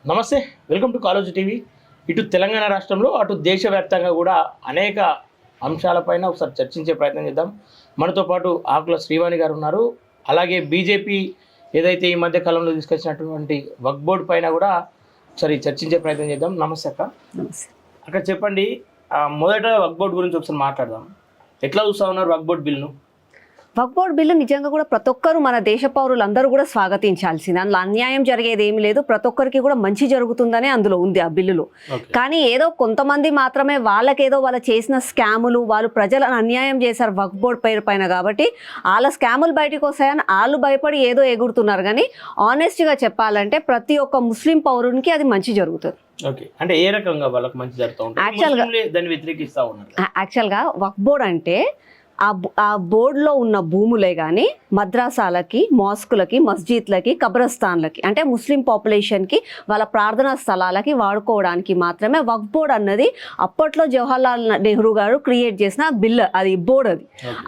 నమస్తే, welcome to college TV. ఇటు తెలంగాణ రాష్ట్రంలో అటు దేశవ్యాప్తంగా కూడా అనేక అంశాలపైన ఒకసారి చర్చించే ప్రయత్నం చేద్దాం. మనతో పాటు ఆకుల శ్రీవాణి గారు ఉన్నారు. అలాగే బీజేపీ ఏదైతే ఈ మధ్య కాలంలో తీసుకొచ్చినటువంటి వక్ఫ్ బోర్డు పైన కూడా ఒకసారి చర్చించే ప్రయత్నం చేద్దాం. నమస్తే అక్క. నమస్తే. అక్కడ చెప్పండి, మొదట వక్ఫ్ బోర్డు గురించి ఒకసారి మాట్లాడదాం. ఎట్లా చూస్తా ఉన్నారు వక్ఫ్ బోర్డు బిల్లును? వక్ఫ్ బోర్డు బిల్లు నిజంగా కూడా ప్రతి ఒక్కరు మన దేశ పౌరులందరూ కూడా స్వాగతించాల్సింది. అందులో అన్యాయం జరిగేది ఏమి లేదు, ప్రతి ఒక్కరికి కూడా మంచి జరుగుతుందనే అందులో ఉంది ఆ బిల్లులో. కానీ ఏదో కొంతమంది మాత్రమే వాళ్ళకేదో వాళ్ళు చేసిన స్కాములు, వాళ్ళు ప్రజలను అన్యాయం చేశారు వక్ఫ్ బోర్డు పేరు పైన, కాబట్టి వాళ్ళ స్కాములు బయటకు వస్తాయని వాళ్ళు భయపడి ఏదో ఎగురుతున్నారు. కానీ ఆనెస్ట్గా చెప్పాలంటే ప్రతి ఒక్క ముస్లిం పౌరునికి అది మంచి జరుగుతుంది. ఓకే, అంటే ఏ రకంగా వాళ్ళకి మంచి జరుగుతూ ఉంటుంది? దాన్ని వ్యతిరేకిస్తూ ఉన్నారు. యాక్చువల్గా వక్ఫ్ బోర్డు అంటే ఆ బోర్డులో ఉన్న భూములే కానీ మద్రాసాలకి, మాస్కులకి, మస్జిద్లకి, కబ్రస్థాన్లకి, అంటే ముస్లిం పాపులేషన్కి వాళ్ళ ప్రార్థనా స్థలాలకి వాడుకోవడానికి మాత్రమే వక్ఫ్ బోర్డు అన్నది అప్పట్లో జవహర్లాల్ నెహ్రూ గారు క్రియేట్ చేసిన బిల్, అది బోర్డు. అది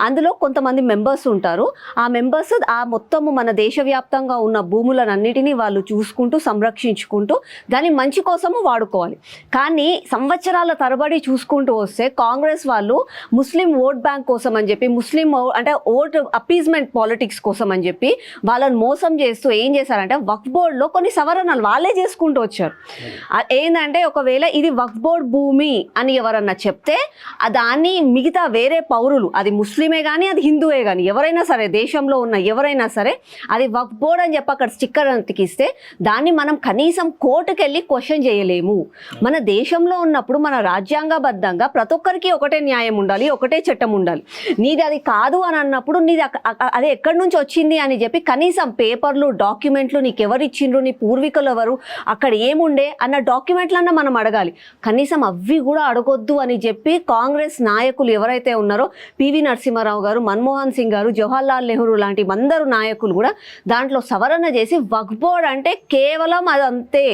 అందులో కొంతమంది మెంబర్స్ ఉంటారు. ఆ మెంబర్స్ ఆ మొత్తము మన దేశవ్యాప్తంగా ఉన్న భూములన్నిటినీ వాళ్ళు చూసుకుంటూ సంరక్షించుకుంటూ దాన్ని మంచి కోసము వాడుకోవాలి. కానీ సంవత్సరాల తరబడి చూసుకుంటూ వస్తే కాంగ్రెస్ వాళ్ళు ముస్లిం ఓట్ బ్యాంక్ కోసం అని చెప్పి, ముస్లిం అంటే ఓట్ అపీజ్మెంట్ పాలిటిక్స్ కోసం అని చెప్పి వాళ్ళని మోసం చేస్తూ ఏం చేశారంటే వక్ఫ్ బోర్డులో కొన్ని సవరణలు వాళ్ళే చేసుకుంటూ వచ్చారు. ఏంటంటే ఒకవేళ ఇది వక్ఫ్ బోర్డు భూమి అని ఎవరన్నా చెప్తే దాన్ని మిగతా వేరే పౌరులు, అది ముస్లిమే కానీ అది హిందువే కానీ ఎవరైనా సరే, దేశంలో ఉన్న ఎవరైనా సరే అది వక్ఫ్ బోర్డు అని చెప్పి అక్కడ స్టిక్కర్ అంతికిస్తే దాన్ని మనం కనీసం కోర్టుకు వెళ్ళి క్వశ్చన్ చేయలేము. మన దేశంలో ఉన్నప్పుడు మన రాజ్యాంగబద్ధంగా ప్రతి ఒక్కరికి ఒకటే న్యాయం ఉండాలి, ఒకటే చట్టం ఉండాలి. నీది అది కాదు అని అన్నప్పుడు నీది అది ఎక్కడి నుంచి వచ్చింది అని చెప్పి కనీసం పేపర్లు, డాక్యుమెంట్లు నీకు ఎవరు ఇచ్చిండ్రు, నీ పూర్వీకులు ఎవరు, అక్కడ ఏముండే అన్న డాక్యుమెంట్లన్నా మనం అడగాలి. కనీసం అవి కూడా అడగొద్దు అని చెప్పి కాంగ్రెస్ నాయకులు ఎవరైతే ఉన్నారో పివి నరసింహారావు గారు, మన్మోహన్ సింగ్ గారు, జవహర్లాల్ నెహ్రూ లాంటి అందరూ నాయకులు కూడా దాంట్లో సవరణ చేసి వక్ఫ్ బోర్డు అంటే కేవలం అదంతే,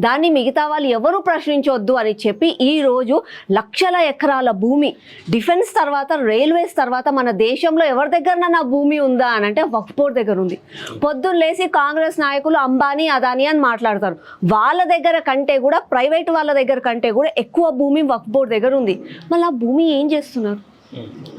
దాన్ని మిగతా వాళ్ళు ఎవరు ప్రశ్నించొద్దు అని చెప్పి ఈరోజు లక్షల ఎకరాల భూమి, డిఫెన్స్ తర్వాత, రైల్వేస్ తర్వాత మన దేశంలో ఎవరి దగ్గరన్నా భూమి ఉందా అని అంటే వక్ఫ్ బోర్డు దగ్గర ఉంది. పొద్దున్న లేసి కాంగ్రెస్ నాయకులు అంబానీ, అదానీ అని మాట్లాడతారు. వాళ్ళ దగ్గర కంటే కూడా, ప్రైవేట్ వాళ్ళ దగ్గర కంటే కూడా ఎక్కువ భూమి వక్ఫ్ బోర్డు దగ్గర ఉంది. మళ్ళీ ఆ భూమి ఏం చేస్తున్నారు?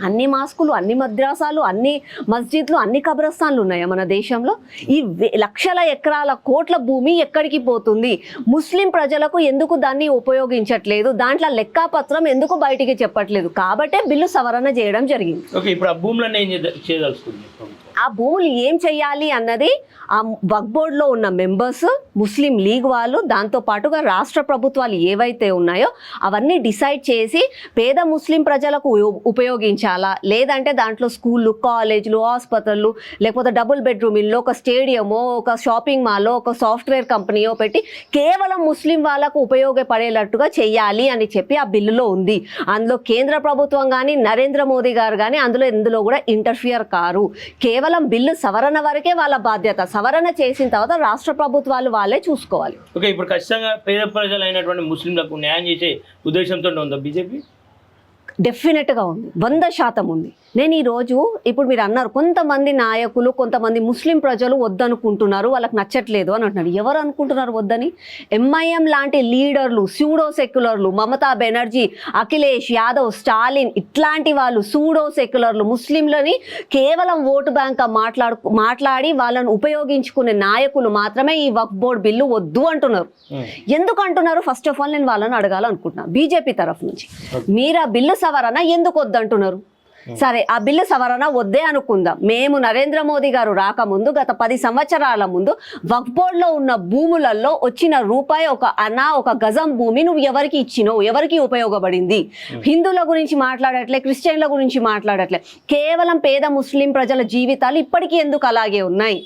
అన్ని మాస్కులు, అన్ని మద్రాసాలు, అన్ని మస్జిద్లు, అన్ని కబ్రస్థాన్లు ఉన్నాయా మన దేశంలో? ఈ లక్షల ఎకరాల కోట్ల భూమి ఎక్కడికి పోతుంది? ముస్లిం ప్రజలకు ఎందుకు దాన్ని ఉపయోగించట్లేదు? దాంట్లో లెక్కాపత్రం ఎందుకు బయటికి చెప్పట్లేదు? కాబట్టే బిల్లు సవరణ చేయడం జరిగింది. ఓకే, ఇప్పుడు ఆ భూములను ఏం చేయదలుచుకుంది? ఆ భూములు ఏం చెయ్యాలి అన్నది ఆ వక్ఫ్ బోర్డులో ఉన్న మెంబర్స్, ముస్లిం లీగ్ వాళ్ళు, దాంతోపాటుగా రాష్ట్ర ప్రభుత్వాలు ఏవైతే ఉన్నాయో అవన్నీ డిసైడ్ చేసి పేద ముస్లిం ప్రజలకు ఉపయోగించాలా, లేదంటే దాంట్లో స్కూళ్ళు, కాలేజీలు, హాస్పిటళ్ళు, లేకపోతే డబుల్ బెడ్రూమ్ ఇల్లు, ఒక స్టేడియమో, ఒక షాపింగ్ మాల్లో, ఒక సాఫ్ట్వేర్ కంపెనీయో పెట్టి కేవలం ముస్లిం వాళ్ళకు ఉపయోగపడేటట్టుగా చెయ్యాలి అని చెప్పి ఆ బిల్లులో ఉంది. అందులో కేంద్ర ప్రభుత్వం కానీ, నరేంద్ర మోదీ గారు కానీ ఎందులో కూడా ఇంటర్ఫియర్ కారు. కేవలం బిల్లు సవరణ వరకే వాళ్ళ బాధ్యత. సవరణ చేసిన తర్వాత రాష్ట్ర ప్రభుత్వాలు వాళ్ళే చూసుకోవాలి. ఓకే, ఇప్పుడు ఖచ్చితంగా పేద ప్రజలైనటువంటి ముస్లింలకు న్యాయం చేసే ఉద్దేశంతో ఉందా బీజేపీ? డెఫినెట్గా ఉంది, 100% ఉంది. నేను ఈరోజు ఇప్పుడు మీరు అన్నారు కొంతమంది నాయకులు, కొంతమంది ముస్లిం ప్రజలు వద్దనుకుంటున్నారు, వాళ్ళకి నచ్చట్లేదు అని అంటున్నారు. ఎవరు అనుకుంటున్నారు వద్దని? ఎంఐఎం లాంటి లీడర్లు, సూడో సెక్యులర్లు, మమతా బెనర్జీ, అఖిలేష్ యాదవ్, స్టాలిన్, ఇట్లాంటి వాళ్ళు సూడో సెక్యులర్లు ముస్లింలని కేవలం ఓటు బ్యాంక్ మాట్లాడి వాళ్ళని ఉపయోగించుకునే నాయకులు మాత్రమే ఈ వక్ఫ్ బోర్డు బిల్లు వద్దు అంటున్నారు. ఎందుకు అంటున్నారు? ఫస్ట్ ఆఫ్ ఆల్ నేను వాళ్ళని అడగాలనుకుంటున్నాను బీజేపీ తరఫు నుంచి, మీరు ఆ బిల్లు సవరణ ఎందుకు వద్దంటున్నారు? సరే, ఆ బిల్లు సవరణ వద్దే అనుకుందాం. మేము నరేంద్ర మోదీ గారు రాకముందు గత 10 సంవత్సరాల ముందు వక్ఫ్ బోర్డులో ఉన్న భూములలో వచ్చిన రూపాయి, ఒక గజం భూమి నువ్వు ఎవరికి ఇచ్చినావు, ఎవరికి ఉపయోగపడింది? హిందువుల గురించి మాట్లాడట్లే, క్రిస్టియన్ల గురించి మాట్లాడట్లే, కేవలం పేద ముస్లిం ప్రజల జీవితాలు ఇప్పటికీ ఎందుకు అలాగే ఉన్నాయి?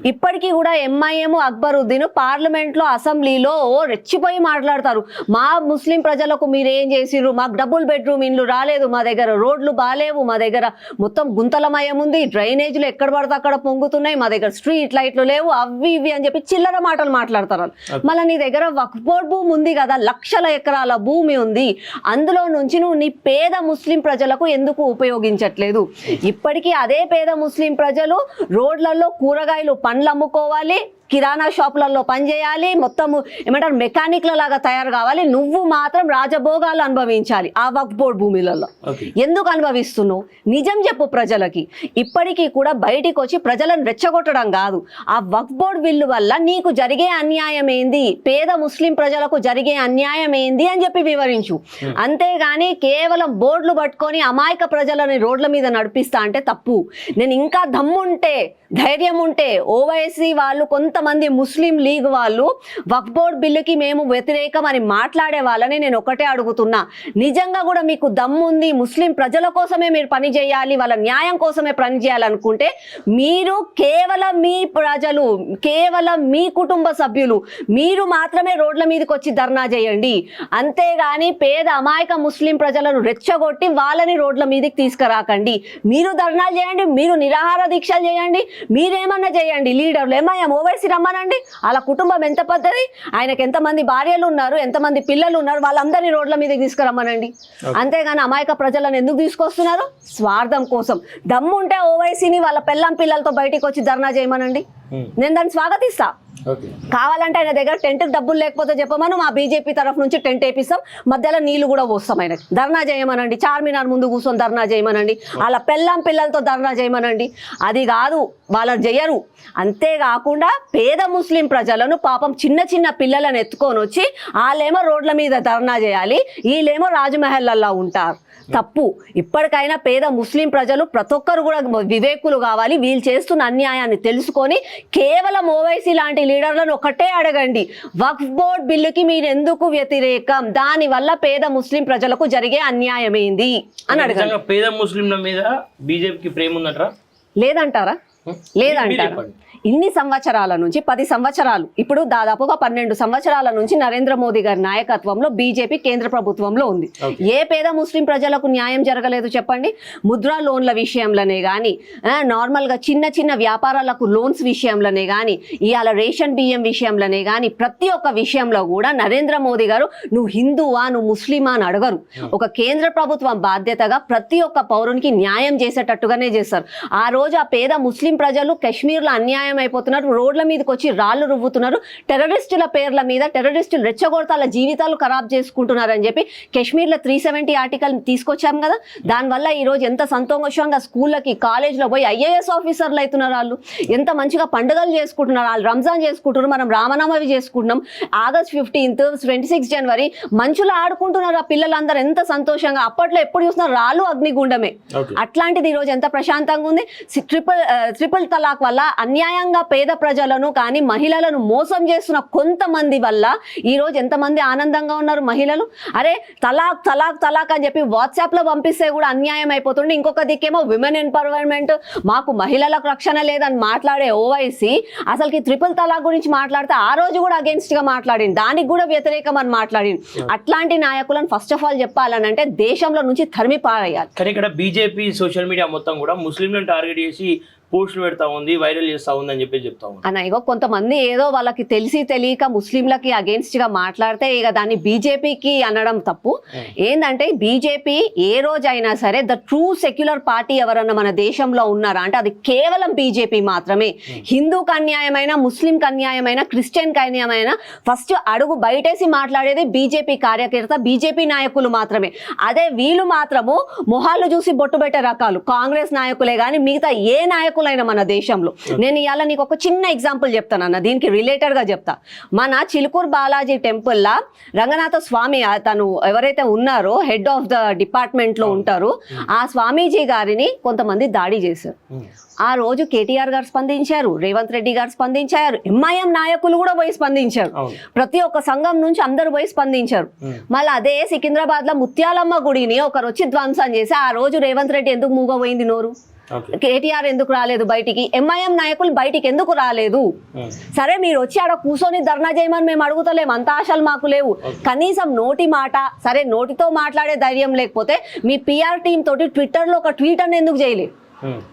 ఇప్పటికీ కూడా ఎంఐఎం, అక్బరుద్దీన్ పార్లమెంట్లో, అసెంబ్లీలో రెచ్చిపోయి మాట్లాడతారు. మా ముస్లిం ప్రజలకు మీరేం చేసిర్రు? మాకు డబుల్ బెడ్రూమ్ ఇండ్లు రాలేదు, మా దగ్గర రోడ్లు బాలేవు, మా దగ్గర మొత్తం గుంతలమయం ఉంది, డ్రైనేజీలు ఎక్కడ పడితే అక్కడ పొంగుతున్నాయి, మా దగ్గర స్ట్రీట్ లైట్లు లేవు, అవి ఇవి అని చెప్పి చిల్లర మాటలు మాట్లాడతారు. మళ్ళీ నీ దగ్గర వక్ఫ్ బోర్డు భూమి ఉంది కదా, లక్షల ఎకరాల భూమి ఉంది, అందులో నుంచి నువ్వు నీ పేద ముస్లిం ప్రజలకు ఎందుకు ఉపయోగించట్లేదు? ఇప్పటికీ అదే పేద ముస్లిం ప్రజలు రోడ్లలో కూరగాయలు, పండ్లు అమ్ముకోవాలి, కిరాణా షాపులలో పనిచేయాలి, మొత్తము ఏమంటారు మెకానిక్ల లాగా తయారు కావాలి, నువ్వు మాత్రం రాజభోగాలు అనుభవించాలి ఆ వక్ఫ్ బోర్డు భూమిలలో. ఎందుకు అనుభవిస్తున్నావు? నిజం చెప్పు ప్రజలకి. ఇప్పటికీ కూడా బయటికి వచ్చి ప్రజలను రెచ్చగొట్టడం కాదు. ఆ వక్ఫ్ బోర్డు బిల్లు వల్ల నీకు జరిగే అన్యాయం ఏంది, పేద ముస్లిం ప్రజలకు జరిగే అన్యాయం ఏంది అని చెప్పి వివరించు. అంతేగాని కేవలం బోర్డులు పట్టుకొని అమాయక ప్రజలని రోడ్ల మీద నడిపిస్తా అంటే తప్పు. నేను ఇంకా దమ్ముంటే, ధైర్యం ఉంటే ఓవైసీ వాళ్ళు, కొంతమంది ముస్లిం లీగ్ వాళ్ళు వక్ఫ్ బోర్డ్ బిల్లుకి మేము వ్యతిరేకం అని మాట్లాడే వాళ్ళని నేను ఒకటే అడుగుతున్నా, నిజంగా కూడా మీకు దమ్ముంది, ముస్లిం ప్రజల కోసమే మీరు పని చేయాలి, వాళ్ళ న్యాయం కోసమే పని చేయాలనుకుంటే మీరు కేవలం మీ ప్రజలు, కేవలం మీ కుటుంబ సభ్యులు మీరు మాత్రమే రోడ్ల మీదకి వచ్చి ధర్నా చేయండి. అంతేగాని పేద అమాయక ముస్లిం ప్రజలను రెచ్చగొట్టి వాళ్ళని రోడ్ల మీదకి తీసుకురాకండి. మీరు ధర్నాలు చేయండి, మీరు నిరాహార దీక్షలు చేయండి, మీరేమన్నా చేయండి. లీడర్లు ఎంఐఎం ఓవైసీ రమ్మనండి, వాళ్ళ కుటుంబం ఎంత పెద్దది, ఆయనకు ఎంతమంది భార్యలు ఉన్నారు, ఎంతమంది పిల్లలు ఉన్నారు, వాళ్ళందరినీ రోడ్ల మీదకి తీసుకురమ్మనండి. అంతేగాని అమాయక ప్రజలను ఎందుకు తీసుకొస్తున్నారు? స్వార్థం కోసం. దమ్ముంటే ఓవైసీని వాళ్ళ పిల్లలతో బయటికి వచ్చి ధర్నా చేయమనండి, నేను దాన్ని స్వాగతిస్తా. కావాలంటే ఆయన దగ్గర టెంట్ డబ్బులు లేకపోతే చెప్పమను, మా బీజేపీ తరఫు నుంచి టెంట్ వేపిస్తాం, మధ్యలో నీళ్లు కూడా పోస్తాం. ఆయనకి ధర్నా చేయమనండి, చార్మినార్ ముందు కూర్చొని ధర్నా చేయమనండి, వాళ్ళ పిల్లలతో ధర్నా చేయమనండి. అది కాదు, వాళ్ళని చేయరు. అంతేకాకుండా పేద ముస్లిం ప్రజలను పాపం చిన్న చిన్న పిల్లలను ఎత్తుకొని వచ్చి వాళ్ళేమో రోడ్ల మీద ధర్నా చేయాలి, వీళ్ళేమో రాజమహల్లల్లో ఉంటారు. తప్పు. ఇప్పటికైనా పేద ముస్లిం ప్రజలు ప్రతి ఒక్కరు కూడా వివేకులు కావాలి. వీళ్ళు చేస్తున్న అన్యాయాన్ని తెలుసుకొని కేవలం ఓవైసీ లాంటి లీడర్లను ఒకటే అడగండి, వక్ఫ్ బోర్డ్ బిల్లుకి మీరు ఎందుకు వ్యతిరేకం, దానివల్ల పేద ముస్లిం ప్రజలకు జరిగే అన్యాయం ఏంది అని అడగండి. పేద ముస్లింల మీద బీజేపీకి ప్రేమ ఉందంటారా? లేదంటారా? ఇన్ని సంవత్సరాల నుంచి 10 సంవత్సరాలు, ఇప్పుడు దాదాపుగా 12 సంవత్సరాల నుంచి నరేంద్ర మోదీ గారి నాయకత్వంలో బీజేపీ కేంద్ర ప్రభుత్వంలో ఉంది. ఏ పేద ముస్లిం ప్రజలకు న్యాయం జరగలేదు చెప్పండి? ముద్రా లోన్ల విషయంలోనే కానీ, నార్మల్గా చిన్న చిన్న వ్యాపారాలకు లోన్స్ విషయంలోనే కానీ, ఇవాళ రేషన్ బియ్యం విషయంలోనే కానీ, ప్రతి ఒక్క విషయంలో కూడా నరేంద్ర మోదీ గారు నువ్వు హిందువా, నువ్వు ముస్లిమా అని అడగరు. ఒక కేంద్ర ప్రభుత్వం బాధ్యతగా ప్రతి ఒక్క పౌరునికి న్యాయం చేసేటట్టుగానే చేస్తారు. ఆ రోజు ఆ పేద ముస్లిం ప్రజలు కాశ్మీర్లో అన్యాయం అయిపోతున్నారు, రోడ్ల మీదకి వచ్చి రాళ్లు రువ్వుతున్నారు, టెర్రరిస్టుల పేర్ల మీద టెర్రరిస్టులు రెచ్చగొడతాల జీవితాలు ఖరాబ్ చేసుకుంటున్నారు అని చెప్పి కాశ్మీర్లో 370 ఆర్టికల్ తీసుకొచ్చాం కదా. దానివల్ల ఈరోజు ఎంత సంతోషంగా స్కూళ్ళకి కాలేజ్లో పోయి ఐఏఎస్ ఆఫీసర్లు అవుతున్నారు. వాళ్ళు ఎంత మంచిగా పండుగలు చేసుకుంటున్నారు, వాళ్ళు రంజాన్ చేసుకుంటున్నారు, మనం రామనవమి చేసుకుంటున్నాం, August 15th 26 జనవరి మంచులో ఆడుకుంటున్నారు ఆ పిల్లలందరూ ఎంత సంతోషంగా. అప్పట్లో ఎప్పుడు చూసినా రాళ్ళు అగ్నిగుండమే. అట్లాంటిది ఈరోజు ఎంత ప్రశాంతంగా ఉంది. ట్రిపుల్ తలాక్ వల్ల అన్యాయంగా పేద ప్రజలను కానీ మహిళలను మోసం చేస్తున్న కొంతమంది వల్ల ఈరోజు ఎంతమంది ఆనందంగా ఉన్నారు మహిళలు. అరే తలాక్ తలాక్ తలాక్ అని చెప్పి వాట్సాప్లో పంపిస్తే కూడా అన్యాయం అయిపోతుంది. ఇంకొక దిక్కేమో విమెన్ ఎంపవర్మెంట్, మాకు మహిళలకు రక్షణ లేదని మాట్లాడే ఓవైసీ అసలుకి ట్రిపుల్ తలాక్ గురించి మాట్లాడితే ఆ రోజు కూడా అగేన్స్ట్గా మాట్లాడింది, దానికి కూడా వ్యతిరేకం అని మాట్లాడింది. అట్లాంటి నాయకులను ఫస్ట్ ఆఫ్ ఆల్ చెప్పాలనంటే దేశంలో నుంచి తరిమి పారేయాలి. కానీ ఇక్కడ బీజేపీ సోషల్ మీడియా మొత్తం కూడా ముస్లింలను టార్గెట్ చేసి పోస్టులు పెడతా ఉంది, వైరల్ చేస్తా ఉంది అని చెప్పి చెప్తా ఉంది అన్న. ఇగో కొంతమంది ఏదో వాళ్ళకి తెలిసి తెలియక ముస్లింలకి అగేన్స్ట్ గా మాట్లాడితే ఇక దాన్ని బీజేపీకి అనడం తప్పు. ఏంటంటే బీజేపీ ఏ రోజైనా సరే ద ట్రూ సెక్యులర్ పార్టీ ఎవరన్నా మన దేశంలో ఉన్నారా అంటే అది కేవలం బీజేపీ మాత్రమే. హిందూకి అన్యాయమైన, ముస్లింకి అన్యాయమైన, క్రిస్టియన్కి అన్యాయమైన ఫస్ట్ అడుగు బయటేసి మాట్లాడేది బీజేపీ కార్యకర్త, బీజేపీ నాయకులు మాత్రమే. అదే వీళ్ళు మాత్రము మొహాలు చూసి బొట్టు పెట్టే రకాలు కాంగ్రెస్ నాయకులే కానీ మిగతా ఏ నాయకులు మన దేశంలో. నేను ఇవాళ నీకు ఒక చిన్న ఎగ్జాంపుల్ చెప్తానన్న, దీనికి రిలేటెడ్ గా చెప్తా. మన చిలుకూరు బాలాజీ టెంపుల్ లా రంగనాథ స్వామి తను ఎవరైతే ఉన్నారో హెడ్ ఆఫ్ ద డిపార్ట్మెంట్ లో ఉంటారు, ఆ స్వామీజీ గారిని కొంతమంది దాడి చేశారు. ఆ రోజు కేటీఆర్ గారు స్పందించారు, రేవంత్ రెడ్డి గారు స్పందించారు, ఎంఐఎం నాయకులు కూడా పోయి స్పందించారు, ప్రతి ఒక్క సంఘం నుంచి అందరూ పోయి స్పందించారు. మళ్ళీ అదే సికింద్రాబాద్ లో ముత్యాలమ్మ గుడిని ఒకరు వచ్చి ధ్వంసం చేసి ఆ రోజు రేవంత్ రెడ్డి ఎందుకు మూగపోయింది నోరు, కేటీఆర్ ఎందుకు రాలేదు బయటికి, ఎంఐఎం నాయకులు బయటికి ఎందుకు రాలేదు? సరే మీరు వచ్చి ఆడ కూర్చొని ధర్నా చేయమని మేము అడుగుతలేము, అంత ఆశలు మాకు లేవు. కనీసం నోటి మాట, సరే నోటితో మాట్లాడే ధైర్యం లేకపోతే మీ పిఆర్ టీం తోటి ట్విట్టర్లో ఒక ట్వీట్ అని ఎందుకు చేయలేదు?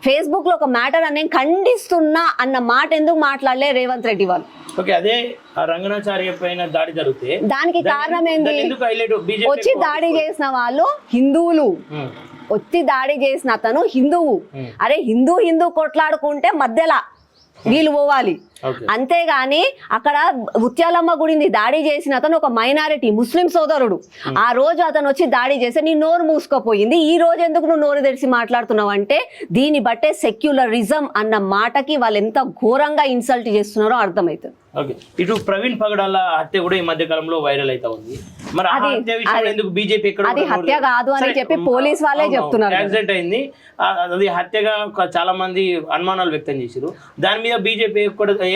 ఫేస్బుక్ లో ఒక మ్యాటర్ అని ఖండిస్తున్నా అన్న మాట ఎందుకు మాట్లాడలే రేవంత్ రెడ్డి వాళ్ళు? అదే రంగనాచార్య పైన దాడి జరిగితే దానికి కారణం ఏంటి? వచ్చి దాడి చేసిన వాళ్ళు హిందువులు, వచ్చి దాడి చేసిన అతను హిందువు. అరే హిందూ కొట్లాడుకుంటే మధ్యలో వీళ్ళు పోవాలి, ఓకే. అంతేగాని అక్కడ ముత్యాలమ్మ గుడిని దాడి చేసిన అతను ఒక మైనారిటీ ముస్లిం సోదరుడు. ఆ రోజు అతను వచ్చి దాడి చేస్తే నీ నోరు మూసుకుపోయింది, ఈ రోజు ఎందుకు నువ్వు నోరు తెరిచి మాట్లాడుతున్నావు అంటే దీన్ని బట్టే సెక్యులరిజం అన్న మాటకి వాళ్ళు ఎంత ఘోరంగా ఇన్సల్ట్ చేస్తున్నారో అర్థమవుతుంది. ఓకే, ఇటు ప్రవీణ్ పగడాల హత్య కూడా ఈ మధ్య కాలంలో వైరల్ అవుతా ఉంది. మరి ఆ హత్య విషయంలో ఎందుకు బీజేపీ ఎక్కడ అది హత్య కాదు అని చెప్పి పోలీస్ వాళ్ళే చెప్తున్నారు. యాక్సిడెంట్ అయింది, అది హత్యగా చాలా మంది అనుమానాలు వ్యక్తం చేశారు. దాని మీద బీజేపీ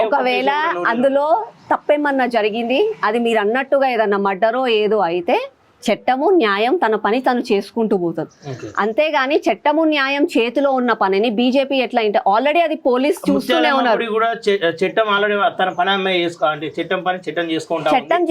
ఒకవేళ అందులో తప్పేమన్నా జరిగింది, అది మీరు అన్నట్టుగా ఏదన్నా మర్డరో ఏదో అయితే చట్టము న్యాయం తన పని తను చేసుకుంటూ పోతుంది. అంతేగాని చట్టము న్యాయం చేతిలో ఉన్న పనిని బీజేపీ ఎట్లా అంటే ఆల్రెడీ అది పోలీస్ చూస్తూనే ఉన్నారు. చట్టం ఆల్రెడీ తన పని అమ్మాయి చేసుకోవాలంటే చట్టం పని చట్టం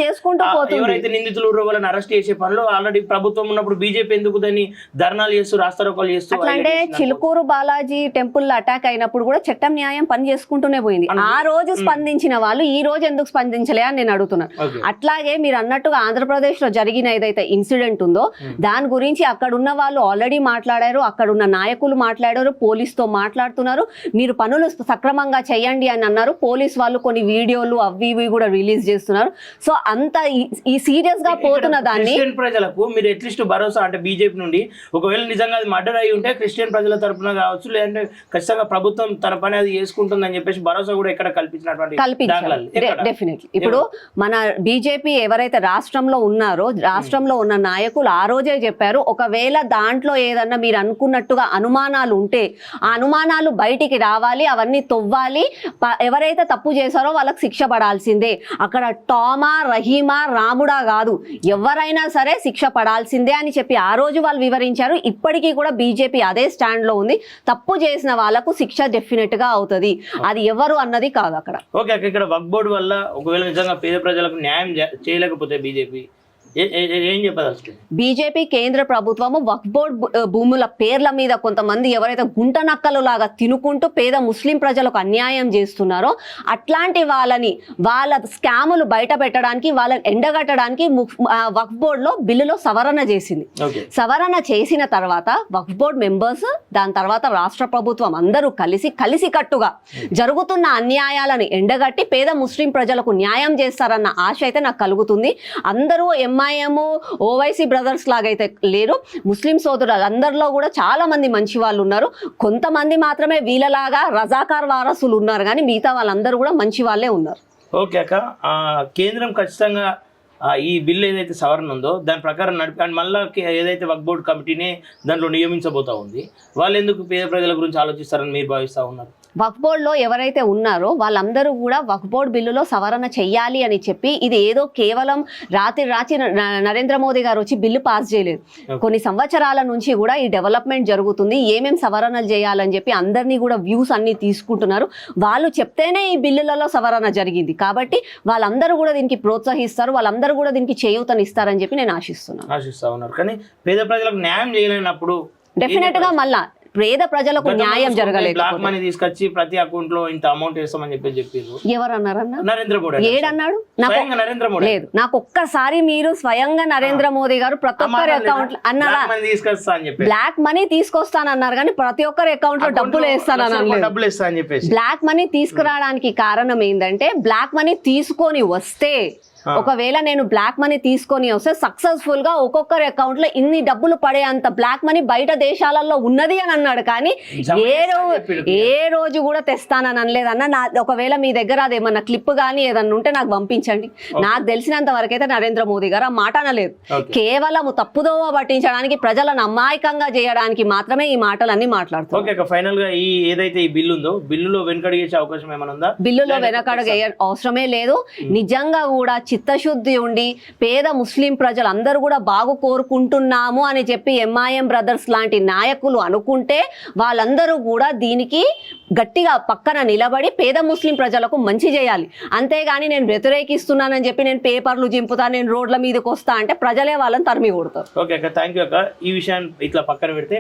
చేసుకుంటూ పోతుంది. ఎవరైతే నిందితులు వాళ్ళని అరెస్ట్ చేసే పనులు ఆల్రెడీ ప్రభుత్వం ఉన్నప్పుడు బీజేపీ ఎందుకు దాన్ని ధర్నాలు చేస్తూ రాస్తారోకోలు చేస్తూ అంటే చిలుకూరు బాలాజీ టెంపుల్ అటాక్ అయినప్పుడు కూడా చట్టం న్యాయం పని చేసుకుంటూనే పోయింది. ఆ రోజు స్పందించిన వాళ్ళు ఈ రోజు ఎందుకు స్పందించలే అని నేను అడుగుతున్నాను. అట్లాగే మీరు అన్నట్టుగా ఆంధ్రప్రదేశ్ లో జరిగిన ఏదైతే ఇన్సిడెంట్ ఉందో దాని గురించి అక్కడ ఉన్న వాళ్ళు ఆల్రెడీ మాట్లాడారు, అక్కడ ఉన్న నాయకులు మాట్లాడారు, పోలీస్తో మాట్లాడుతున్నారు, మీరు పనులు సక్రమంగా చేయండి అని అన్నారు. పోలీస్ వాళ్ళు కొన్ని వీడియోలు అవి ఇవి కూడా రిలీజ్ చేస్తున్నారు. సో అంత ఈ సీరియస్ గా పోతున్న దాన్ని ప్రజలకు మీరు అట్లీస్ట్ భరోసా అంటే బీజేపీ నుండి ఒకవేళ నిజంగా అది మర్డర్ అయి ఉంటే క్రిస్టియన్ ప్రజల తరపున కావచ్చు, లేదంటే ఖచ్చితంగా ప్రభుత్వం తన పని అది చేసుకుంటుందని చెప్పేసి భరోసా కూడా ఎక్కడ కల్పించినటువంటి డెఫినెట్లీ. ఇప్పుడు మన బీజేపీ ఎవరైతే రాష్ట్రంలో ఉన్నారో రాష్ట్రంలో ఉన్న నాయకులు ఆ రోజే చెప్పారు, ఒకవేళ దాంట్లో ఏదన్నా మీరు అనుకున్నట్టుగా అనుమానాలు ఉంటే ఆ అనుమానాలు బయటికి రావాలి, అవన్నీ తవ్వాలి, ఎవరైతే తప్పు చేశారో వాళ్ళకి శిక్ష పడాల్సిందే. అక్కడ టామా రహీమా రాముడా కాదు, ఎవరైనా సరే శిక్ష పడాల్సిందే అని చెప్పి ఆ రోజు వాళ్ళు వివరించారు. ఇప్పటికీ కూడా బీజేపీ అదే స్టాండ్ లో ఉంది, తప్పు చేసిన వాళ్ళకు శిక్ష డెఫినెట్ గా అవుతుంది, అది ఎవరు అన్నది కాదు అక్కడ. ఓకే, ఇక్కడ వక్ఫ్ బోర్డు వల్ల ఒకవేళ నిజంగా పేద ప్రజలకు న్యాయం చేయలేకపోతే బీజేపీ ఏం చెప్పదలుచుకుంది? బీజేపీ కేంద్ర ప్రభుత్వము వక్ఫ్ బోర్డ్ భూముల పేర్ల మీద కొంతమంది ఎవరైతే గుంట నక్కలు లాగా తినుకుంటూ పేద ముస్లిం ప్రజలకు అన్యాయం చేస్తున్నారో అట్లాంటి వాళ్ళని వాళ్ళ స్కాములు బయట పెట్టడానికి వాళ్ళని ఎండగట్టడానికి వక్ఫ్ బోర్డ్ లో బిల్లులో సవరణ చేసింది. సవరణ చేసిన తర్వాత వక్ఫ్ బోర్డ్ మెంబర్స్ దాని తర్వాత రాష్ట్ర ప్రభుత్వం అందరూ కలిసికట్టుగా జరుగుతున్న అన్యాయాలను ఎండగట్టి పేద ముస్లిం ప్రజలకు న్యాయం చేస్తారన్న ఆశ అయితే నాకు కలుగుతుంది. అందరూ ఎంఐఎం ఓవైసీ బ్రదర్స్ లాగైతే లేరు, ముస్లిం సోదరులు అందరిలో కూడా చాలా మంది మంచి వాళ్ళు ఉన్నారు. కొంతమంది మాత్రమే వీళ్ళలాగా రజాకార్ వారసులు ఉన్నారు, కానీ మిగతా వాళ్ళందరూ కూడా మంచి వాళ్ళే ఉన్నారు. ఓకే అక్క, కేంద్రం ఖచ్చితంగా ఈ బిల్లు ఏదైతే సవరణ ఉందో దాని ప్రకారం నడిపి అండ్ మళ్ళీ ఏదైతే వక్ఫ్ బోర్డు కమిటీనే దాంట్లో నియమించబోతా ఉంది, వాళ్ళు ఎందుకు పేద ప్రజల గురించి ఆలోచిస్తారని మీరు భావిస్తూ ఉన్నారు? వక్ఫ్ బోర్డులో ఎవరైతే ఉన్నారో వాళ్ళందరూ కూడా వక్ఫ్ బోర్డు బిల్లులో సవరణ చెయ్యాలి అని చెప్పి, ఇది ఏదో కేవలం రాత్రి నరేంద్ర మోదీ గారు వచ్చి బిల్లు పాస్ చేయలేదు. కొన్ని సంవత్సరాల నుంచి కూడా ఈ డెవలప్మెంట్ జరుగుతుంది, ఏమేం సవరణలు చేయాలని చెప్పి అందరినీ కూడా వ్యూస్ అన్ని తీసుకుంటున్నారు. వాళ్ళు చెప్తేనే ఈ బిల్లులలో సవరణ జరిగింది కాబట్టి వాళ్ళందరూ కూడా దీనికి ప్రోత్సహిస్తారు, వాళ్ళందరూ కూడా దీనికి చేయూతనిస్తారని చెప్పి నేను ఆశిస్తున్నాను. కానీ పేద ప్రజలకు న్యాయం చేయలేనప్పుడు డెఫినెట్ గా మళ్ళా పేద ప్రజలకు న్యాయం జరగలేదు. బ్లాక్ మనీ తీసుకొచ్చి ప్రతి అకౌంట్ లో ఇంత అమౌంట్ వేస్తామని చెప్పారు. ఎవరు అన్నారన్నా? నరేంద్ర మోడీ. ఏడన్నాడు? నరేంద్ర మోడీ లేదు, నాకు ఒక్కసారి మీరు స్వయంగా నరేంద్ర మోదీ గారు ప్రతి ఒక్కరి అకౌంట్ అన్నారా? బ్లాక్ మనీ తీసుకొస్తానన్నారు కానీ ప్రతి ఒక్కరి అకౌంట్ లో డబ్బులు వేస్తానని. బ్లాక్ మనీ తీసుకురావడానికి కారణం ఏంటంటే బ్లాక్ మనీ తీసుకొని వస్తే, ఒకవేళ నేను బ్లాక్ మనీ తీసుకొని వస్తే సక్సెస్ఫుల్ గా ఒక్కొక్కరి అకౌంట్ లో ఇన్ని డబ్బులు పడే అంత బ్లాక్ మనీ బయట దేశాలలో ఉన్నది అని అన్నాడు. కానీ ఏ రోజు కూడా తెస్తానని అనలేదన్న. ఒకవేళ మీ దగ్గర అదేమన్నా క్లిప్ కానీ ఏదన్నా ఉంటే నాకు పంపించండి. నాకు తెలిసినంత వరకు అయితే నరేంద్ర మోదీ గారు ఆ మాట అనలేదు. కేవలం తప్పుదోవ పట్టించడానికి, ప్రజలను అమాయకంగా చేయడానికి మాత్రమే ఈ మాటలన్నీ మాట్లాడుతున్నారు. ఫైనల్ గా ఈ ఏదైతే ఈ బిల్లు ఉందో బిల్లులో వెనకడిగే అవకాశం ఏమైనా ఉందా? బిల్లులో వెనకడుగే అవసరమే లేదు. నిజంగా కూడా చిత్తశుద్ధి ఉండి పేద ముస్లిం ప్రజలు అందరూ కూడా బాగు కోరుకుంటున్నాము అని చెప్పి ఎంఐఎం బ్రదర్స్ లాంటి నాయకులు అనుకుంటే వాళ్ళందరూ కూడా దీనికి గట్టిగా పక్కన నిలబడి పేద ముస్లిం ప్రజలకు మంచి చేయాలి. అంతేగాని నేను వ్యతిరేకిస్తున్నానని చెప్పి నేను పేపర్లు చింపుతా, నేను రోడ్ల మీదకి వస్తా అంటే ప్రజలే వాళ్ళని తరిమి కొడతారు. ఓకే అక్క, థ్యాంక్ యూ అక్క. ఈ విషయాన్ని ఇట్లా పక్కన పెడితే